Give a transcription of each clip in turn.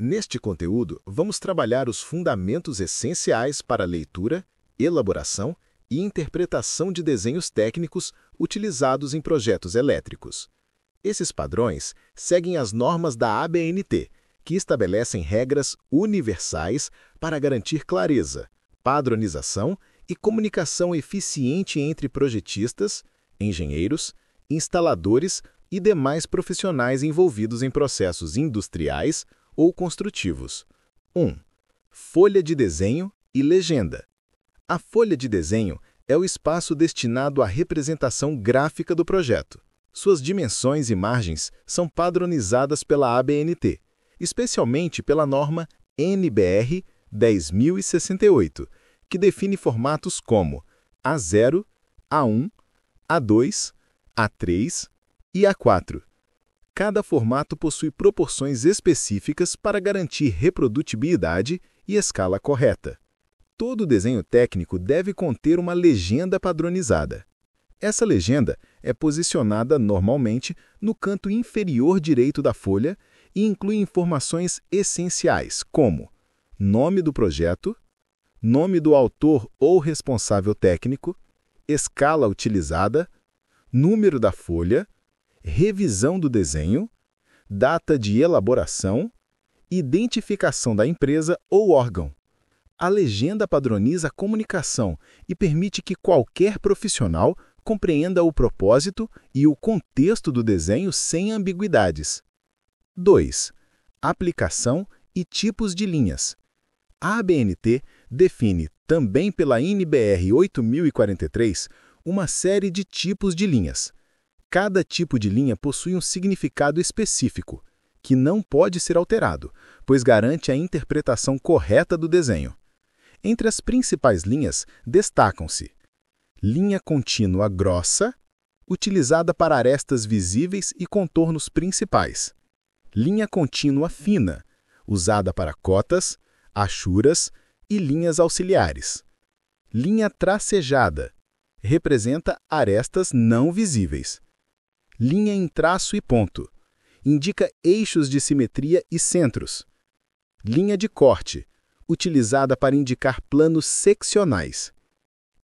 Neste conteúdo, vamos trabalhar os fundamentos essenciais para a leitura, elaboração e interpretação de desenhos técnicos utilizados em projetos elétricos. Esses padrões seguem as normas da ABNT, que estabelecem regras universais para garantir clareza, padronização e comunicação eficiente entre projetistas, engenheiros, instaladores e demais profissionais envolvidos em processos industriais ou construtivos. 1. Folha de desenho e legenda. A folha de desenho é o espaço destinado à representação gráfica do projeto. Suas dimensões e margens são padronizadas pela ABNT, especialmente pela norma NBR 10068, que define formatos como A0, A1, A2, A3 e A4. Cada formato possui proporções específicas para garantir reprodutibilidade e escala correta. Todo desenho técnico deve conter uma legenda padronizada. Essa legenda é posicionada normalmente no canto inferior direito da folha e inclui informações essenciais como nome do projeto, nome do autor ou responsável técnico, escala utilizada, número da folha, revisão do desenho, data de elaboração, identificação da empresa ou órgão. A legenda padroniza a comunicação e permite que qualquer profissional compreenda o propósito e o contexto do desenho sem ambiguidades. 2. Aplicação e tipos de linhas. A ABNT define, também pela NBR 8043, uma série de tipos de linhas. Cada tipo de linha possui um significado específico, que não pode ser alterado, pois garante a interpretação correta do desenho. Entre as principais linhas, destacam-se: linha contínua grossa, utilizada para arestas visíveis e contornos principais. Linha contínua fina, usada para cotas, achuras e linhas auxiliares. Linha tracejada, representa arestas não visíveis. Linha em traço e ponto, indica eixos de simetria e centros. Linha de corte, utilizada para indicar planos seccionais.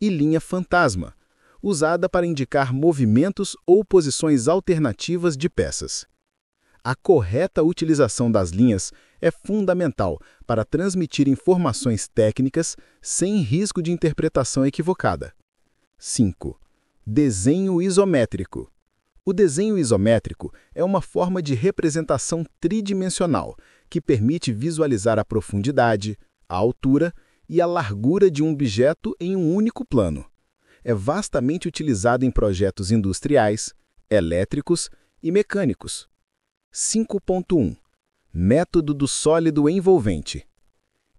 E linha fantasma, usada para indicar movimentos ou posições alternativas de peças. A correta utilização das linhas é fundamental para transmitir informações técnicas sem risco de interpretação equivocada. 5. Desenho isométrico. O desenho isométrico é uma forma de representação tridimensional que permite visualizar a profundidade, a altura e a largura de um objeto em um único plano. É vastamente utilizado em projetos industriais, elétricos e mecânicos. 5.1. Método do sólido envolvente.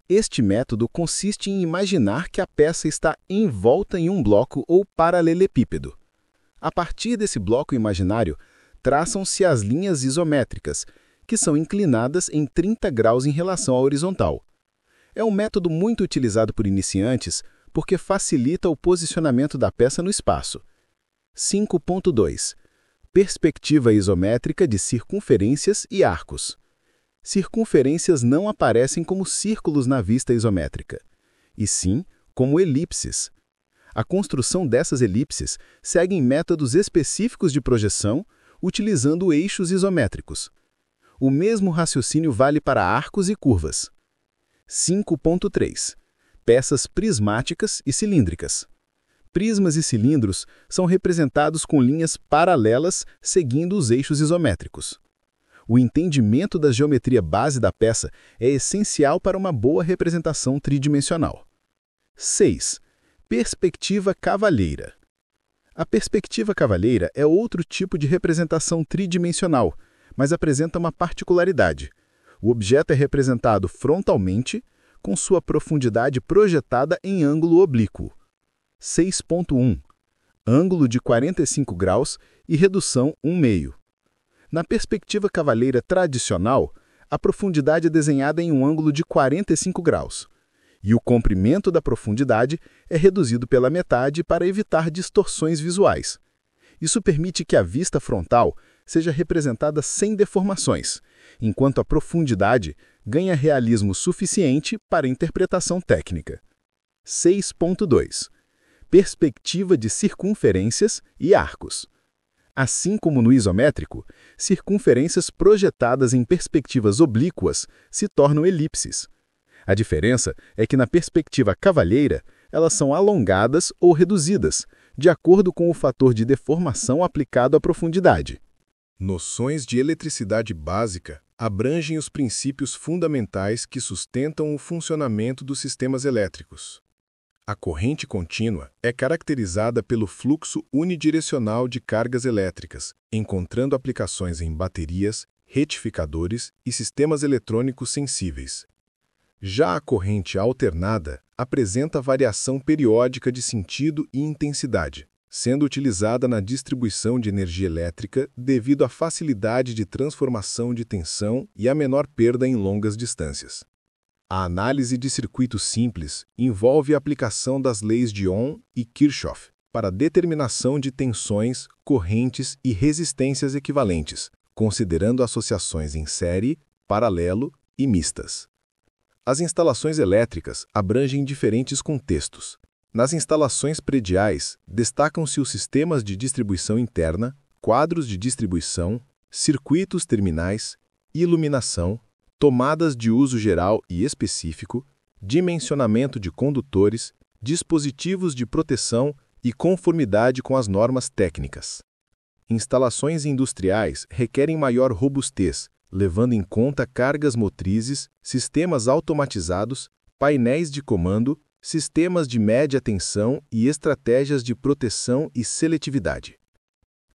Este método consiste em imaginar que a peça está envolta em um bloco ou paralelepípedo. A partir desse bloco imaginário, traçam-se as linhas isométricas, que são inclinadas em 30 graus em relação à horizontal. É um método muito utilizado por iniciantes porque facilita o posicionamento da peça no espaço. 5.2. Perspectiva isométrica de circunferências e arcos. Circunferências não aparecem como círculos na vista isométrica, e sim como elipses. A construção dessas elipses segue métodos específicos de projeção, utilizando eixos isométricos. O mesmo raciocínio vale para arcos e curvas. 5.3. Peças prismáticas e cilíndricas. Prismas e cilindros são representados com linhas paralelas seguindo os eixos isométricos. O entendimento da geometria base da peça é essencial para uma boa representação tridimensional. 6. Perspectiva cavalheira. A perspectiva cavalheira é outro tipo de representação tridimensional, mas apresenta uma particularidade. O objeto é representado frontalmente, com sua profundidade projetada em ângulo oblíquo. 6.1. Ângulo de 45 graus e redução 1/2. Na perspectiva cavalheira tradicional, a profundidade é desenhada em um ângulo de 45 graus. E o comprimento da profundidade é reduzido pela metade para evitar distorções visuais. Isso permite que a vista frontal seja representada sem deformações, enquanto a profundidade ganha realismo suficiente para interpretação técnica. 6.2. Perspectiva de circunferências e arcos. Assim como no isométrico, circunferências projetadas em perspectivas oblíquas se tornam elipses. A diferença é que na perspectiva cavalheira, elas são alongadas ou reduzidas, de acordo com o fator de deformação aplicado à profundidade. Noções de eletricidade básica abrangem os princípios fundamentais que sustentam o funcionamento dos sistemas elétricos. A corrente contínua é caracterizada pelo fluxo unidirecional de cargas elétricas, encontrando aplicações em baterias, retificadores e sistemas eletrônicos sensíveis. Já a corrente alternada apresenta variação periódica de sentido e intensidade, sendo utilizada na distribuição de energia elétrica devido à facilidade de transformação de tensão e à menor perda em longas distâncias. A análise de circuitos simples envolve a aplicação das leis de Ohm e Kirchhoff para a determinação de tensões, correntes e resistências equivalentes, considerando associações em série, paralelo e mistas. As instalações elétricas abrangem diferentes contextos. Nas instalações prediais, destacam-se os sistemas de distribuição interna, quadros de distribuição, circuitos terminais, iluminação, tomadas de uso geral e específico, dimensionamento de condutores, dispositivos de proteção e conformidade com as normas técnicas. Instalações industriais requerem maior robustez, levando em conta cargas motrizes, sistemas automatizados, painéis de comando, sistemas de média tensão e estratégias de proteção e seletividade.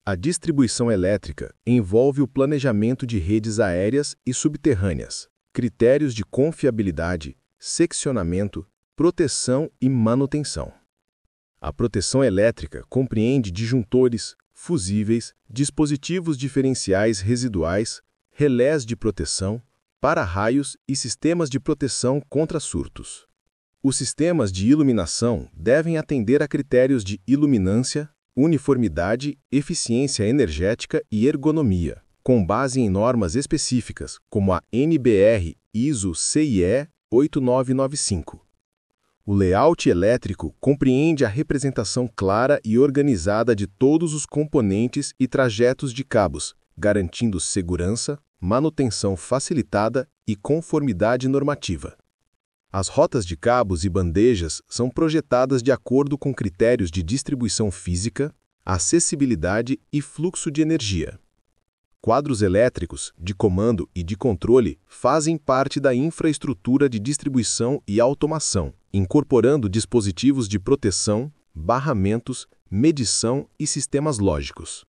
A distribuição elétrica envolve o planejamento de redes aéreas e subterrâneas, critérios de confiabilidade, seccionamento, proteção e manutenção. A proteção elétrica compreende disjuntores, fusíveis, dispositivos diferenciais residuais, relés de proteção, para-raios e sistemas de proteção contra surtos. Os sistemas de iluminação devem atender a critérios de iluminância, uniformidade, eficiência energética e ergonomia, com base em normas específicas, como a NBR ISO CIE 8995. O layout elétrico compreende a representação clara e organizada de todos os componentes e trajetos de cabos, garantindo segurança, manutenção facilitada e conformidade normativa. As rotas de cabos e bandejas são projetadas de acordo com critérios de distribuição física, acessibilidade e fluxo de energia. Quadros elétricos, de comando e de controle fazem parte da infraestrutura de distribuição e automação, incorporando dispositivos de proteção, barramentos, medição e sistemas lógicos.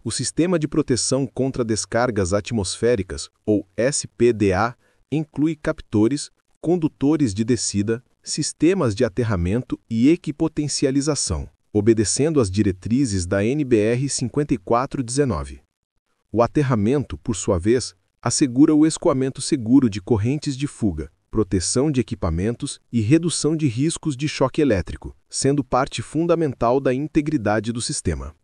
O Sistema de Proteção contra Descargas Atmosféricas, ou SPDA, inclui captores, condutores de descida, sistemas de aterramento e equipotencialização, obedecendo às diretrizes da NBR 5419. O aterramento, por sua vez, assegura o escoamento seguro de correntes de fuga, proteção de equipamentos e redução de riscos de choque elétrico, sendo parte fundamental da integridade do sistema.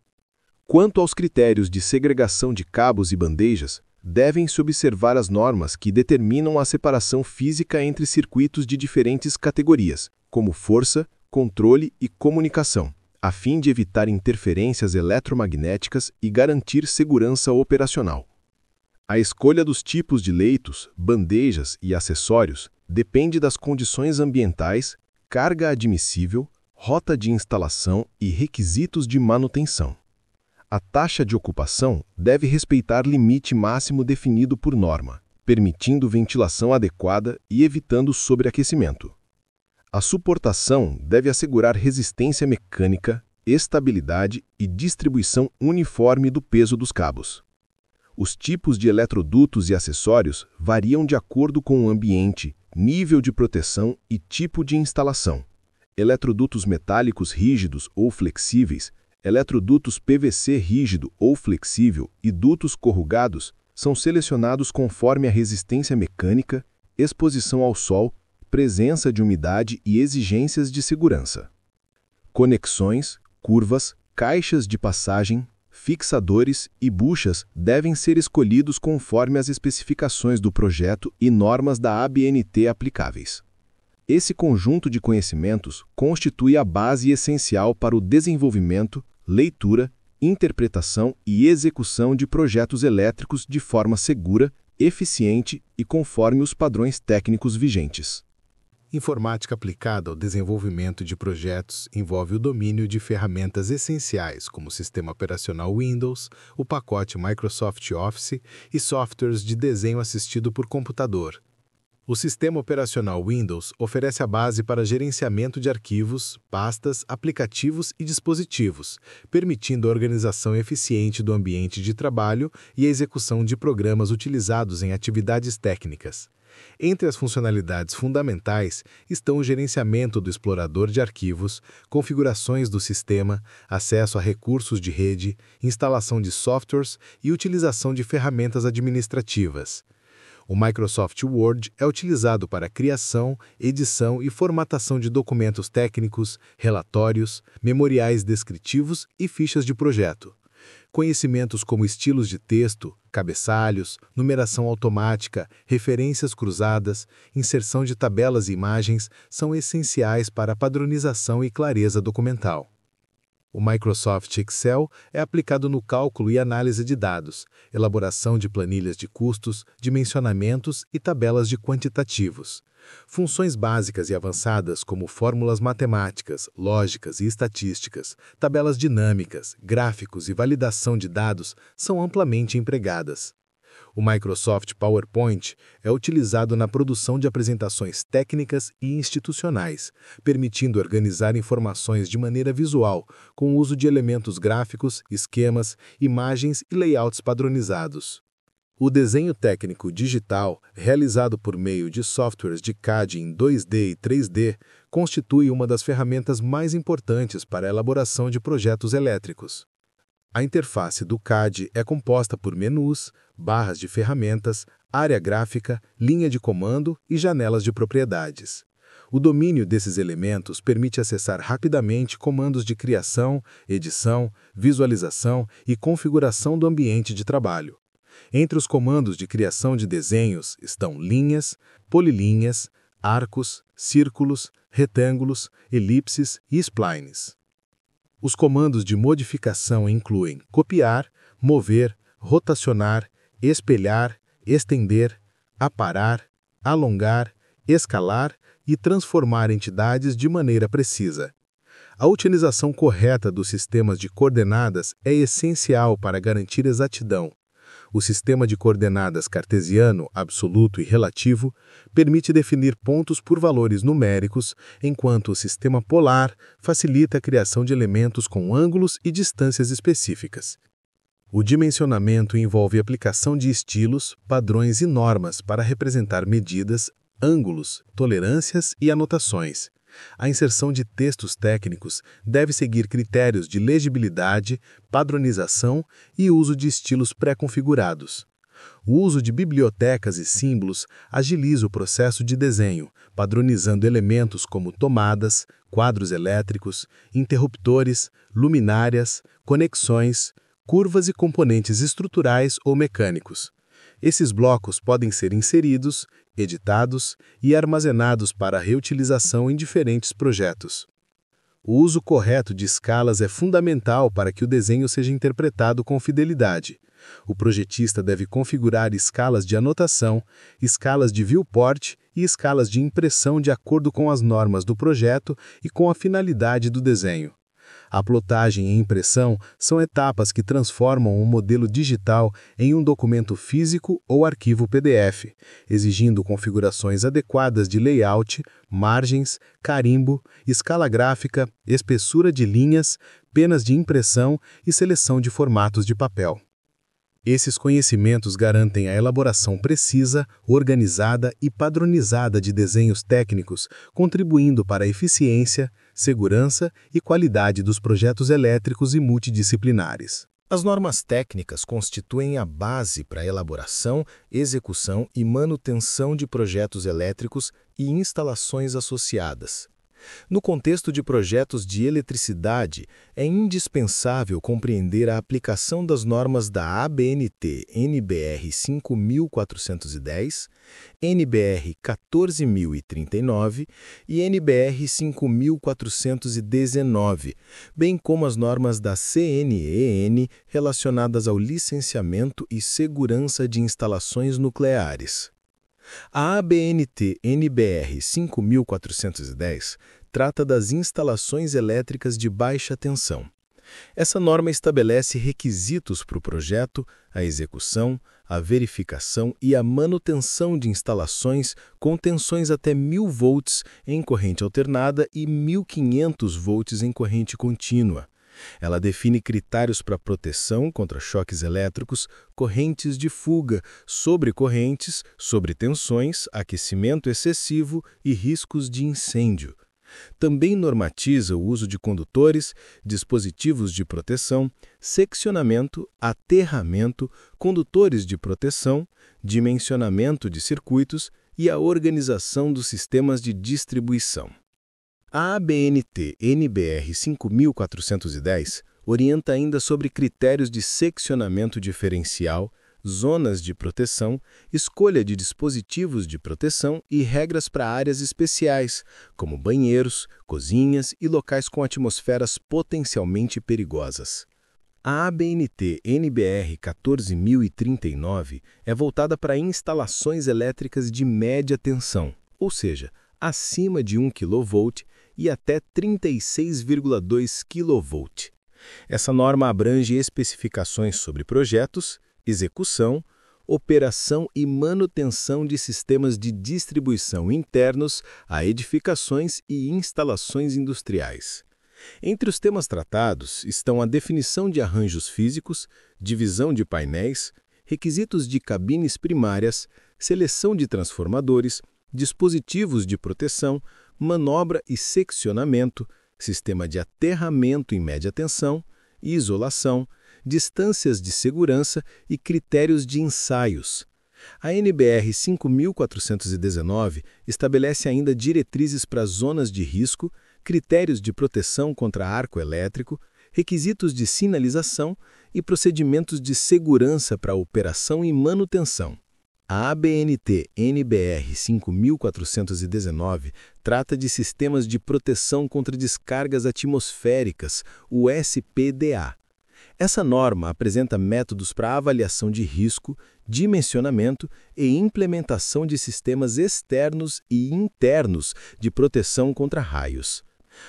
Quanto aos critérios de segregação de cabos e bandejas, devem-se observar as normas que determinam a separação física entre circuitos de diferentes categorias, como força, controle e comunicação, a fim de evitar interferências eletromagnéticas e garantir segurança operacional. A escolha dos tipos de leitos, bandejas e acessórios depende das condições ambientais, carga admissível, rota de instalação e requisitos de manutenção. A taxa de ocupação deve respeitar limite máximo definido por norma, permitindo ventilação adequada e evitando sobreaquecimento. A suportação deve assegurar resistência mecânica, estabilidade e distribuição uniforme do peso dos cabos. Os tipos de eletrodutos e acessórios variam de acordo com o ambiente, nível de proteção e tipo de instalação. Eletrodutos metálicos rígidos ou flexíveis, eletrodutos PVC rígido ou flexível e dutos corrugados são selecionados conforme a resistência mecânica, exposição ao sol, presença de umidade e exigências de segurança. Conexões, curvas, caixas de passagem, fixadores e buchas devem ser escolhidos conforme as especificações do projeto e normas da ABNT aplicáveis. Esse conjunto de conhecimentos constitui a base essencial para o desenvolvimento, leitura, interpretação e execução de projetos elétricos de forma segura, eficiente e conforme os padrões técnicos vigentes. Informática aplicada ao desenvolvimento de projetos envolve o domínio de ferramentas essenciais como o sistema operacional Windows, o pacote Microsoft Office e softwares de desenho assistido por computador. O sistema operacional Windows oferece a base para gerenciamento de arquivos, pastas, aplicativos e dispositivos, permitindo a organização eficiente do ambiente de trabalho e a execução de programas utilizados em atividades técnicas. Entre as funcionalidades fundamentais estão o gerenciamento do explorador de arquivos, configurações do sistema, acesso a recursos de rede, instalação de softwares e utilização de ferramentas administrativas. O Microsoft Word é utilizado para criação, edição e formatação de documentos técnicos, relatórios, memoriais descritivos e fichas de projeto. Conhecimentos como estilos de texto, cabeçalhos, numeração automática, referências cruzadas, inserção de tabelas e imagens são essenciais para a padronização e clareza documental. O Microsoft Excel é aplicado no cálculo e análise de dados, elaboração de planilhas de custos, dimensionamentos e tabelas de quantitativos. Funções básicas e avançadas como fórmulas matemáticas, lógicas e estatísticas, tabelas dinâmicas, gráficos e validação de dados são amplamente empregadas. O Microsoft PowerPoint é utilizado na produção de apresentações técnicas e institucionais, permitindo organizar informações de maneira visual, com o uso de elementos gráficos, esquemas, imagens e layouts padronizados. O desenho técnico digital, realizado por meio de softwares de CAD em 2D e 3D, constitui uma das ferramentas mais importantes para a elaboração de projetos elétricos. A interface do CAD é composta por menus, barras de ferramentas, área gráfica, linha de comando e janelas de propriedades. O domínio desses elementos permite acessar rapidamente comandos de criação, edição, visualização e configuração do ambiente de trabalho. Entre os comandos de criação de desenhos estão linhas, polilinhas, arcos, círculos, retângulos, elipses e splines. Os comandos de modificação incluem copiar, mover, rotacionar, espelhar, estender, aparar, alongar, escalar e transformar entidades de maneira precisa. A utilização correta dos sistemas de coordenadas é essencial para garantir exatidão. O sistema de coordenadas cartesiano, absoluto e relativo permite definir pontos por valores numéricos, enquanto o sistema polar facilita a criação de elementos com ângulos e distâncias específicas. O dimensionamento envolve a aplicação de estilos, padrões e normas para representar medidas, ângulos, tolerâncias e anotações. A inserção de textos técnicos deve seguir critérios de legibilidade, padronização e uso de estilos pré-configurados. O uso de bibliotecas e símbolos agiliza o processo de desenho, padronizando elementos como tomadas, quadros elétricos, interruptores, luminárias, conexões, curvas e componentes estruturais ou mecânicos. Esses blocos podem ser inseridos, editados e armazenados para reutilização em diferentes projetos. O uso correto de escalas é fundamental para que o desenho seja interpretado com fidelidade. O projetista deve configurar escalas de anotação, escalas de viewport e escalas de impressão de acordo com as normas do projeto e com a finalidade do desenho. A plotagem e impressão são etapas que transformam um modelo digital em um documento físico ou arquivo PDF, exigindo configurações adequadas de layout, margens, carimbo, escala gráfica, espessura de linhas, penas de impressão e seleção de formatos de papel. Esses conhecimentos garantem a elaboração precisa, organizada e padronizada de desenhos técnicos, contribuindo para a eficiência, segurança e qualidade dos projetos elétricos e multidisciplinares. As normas técnicas constituem a base para a elaboração, execução e manutenção de projetos elétricos e instalações associadas. No contexto de projetos de eletricidade, é indispensável compreender a aplicação das normas da ABNT NBR 5410, NBR 14039 e NBR 5419, bem como as normas da CNEN relacionadas ao licenciamento e segurança de instalações nucleares. A ABNT NBR 5410 trata das instalações elétricas de baixa tensão. Essa norma estabelece requisitos para o projeto, a execução, a verificação e a manutenção de instalações com tensões até 1.000 volts em corrente alternada e 1.500 volts em corrente contínua. Ela define critérios para proteção contra choques elétricos, correntes de fuga, sobrecorrentes, sobretensões, aquecimento excessivo e riscos de incêndio. Também normatiza o uso de condutores, dispositivos de proteção, seccionamento, aterramento, condutores de proteção, dimensionamento de circuitos e a organização dos sistemas de distribuição. A ABNT NBR 5410 orienta ainda sobre critérios de seccionamento diferencial, zonas de proteção, escolha de dispositivos de proteção e regras para áreas especiais, como banheiros, cozinhas e locais com atmosferas potencialmente perigosas. A ABNT NBR 14039 é voltada para instalações elétricas de média tensão, ou seja, acima de 1 kV e até 36,2 kV. Essa norma abrange especificações sobre projetos, execução, operação e manutenção de sistemas de distribuição internos a edificações e instalações industriais. Entre os temas tratados estão a definição de arranjos físicos, divisão de painéis, requisitos de cabines primárias, seleção de transformadores, dispositivos de proteção, manobra e seccionamento, sistema de aterramento em média tensão, isolação, distâncias de segurança e critérios de ensaios. A NBR 5419 estabelece ainda diretrizes para zonas de risco, critérios de proteção contra arco elétrico, requisitos de sinalização e procedimentos de segurança para operação e manutenção. A ABNT NBR 5419 trata de sistemas de proteção contra descargas atmosféricas, o SPDA. Essa norma apresenta métodos para avaliação de risco, dimensionamento e implementação de sistemas externos e internos de proteção contra raios.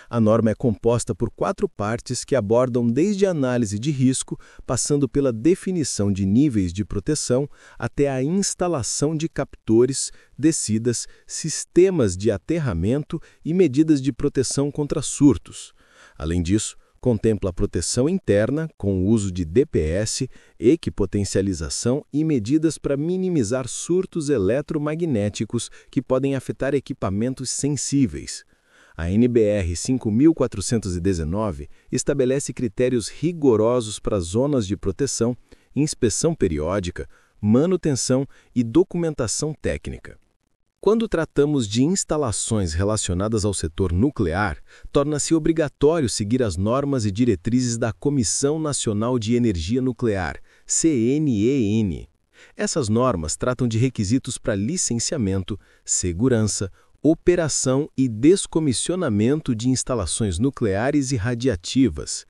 A norma é composta por 4 partes que abordam desde a análise de risco, passando pela definição de níveis de proteção, até a instalação de captores, descidas, sistemas de aterramento e medidas de proteção contra surtos. Além disso, contempla a proteção interna, com o uso de DPS, equipotencialização e medidas para minimizar surtos eletromagnéticos que podem afetar equipamentos sensíveis. A NBR 5419 estabelece critérios rigorosos para zonas de proteção, inspeção periódica, manutenção e documentação técnica. Quando tratamos de instalações relacionadas ao setor nuclear, torna-se obrigatório seguir as normas e diretrizes da Comissão Nacional de Energia Nuclear, CNEN. Essas normas tratam de requisitos para licenciamento, segurança, operação e descomissionamento de instalações nucleares e radiativas.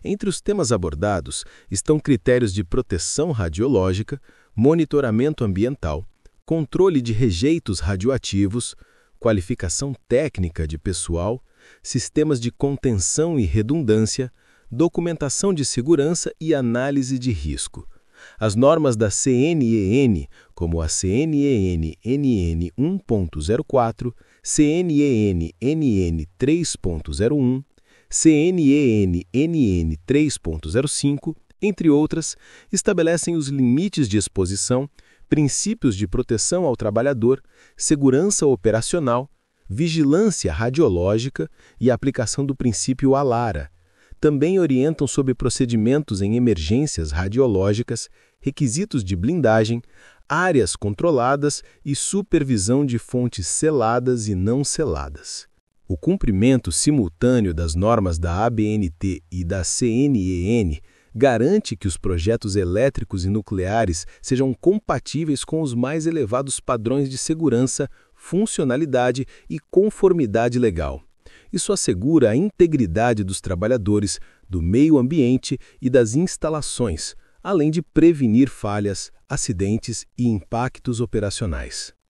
Entre os temas abordados estão critérios de proteção radiológica, monitoramento ambiental, controle de rejeitos radioativos, qualificação técnica de pessoal, sistemas de contenção e redundância, documentação de segurança e análise de risco. As normas da CNEN, como a CNEN NN 1.04, CNEN NN 3.01, CNEN NN 3.05, entre outras, estabelecem os limites de exposição, princípios de proteção ao trabalhador, segurança operacional, vigilância radiológica e aplicação do princípio ALARA. Também orientam sobre procedimentos em emergências radiológicas, requisitos de blindagem, áreas controladas e supervisão de fontes seladas e não seladas. O cumprimento simultâneo das normas da ABNT e da CNEN garante que os projetos elétricos e nucleares sejam compatíveis com os mais elevados padrões de segurança, funcionalidade e conformidade legal. Isso assegura a integridade dos trabalhadores, do meio ambiente e das instalações, além de prevenir falhas, acidentes e impactos operacionais.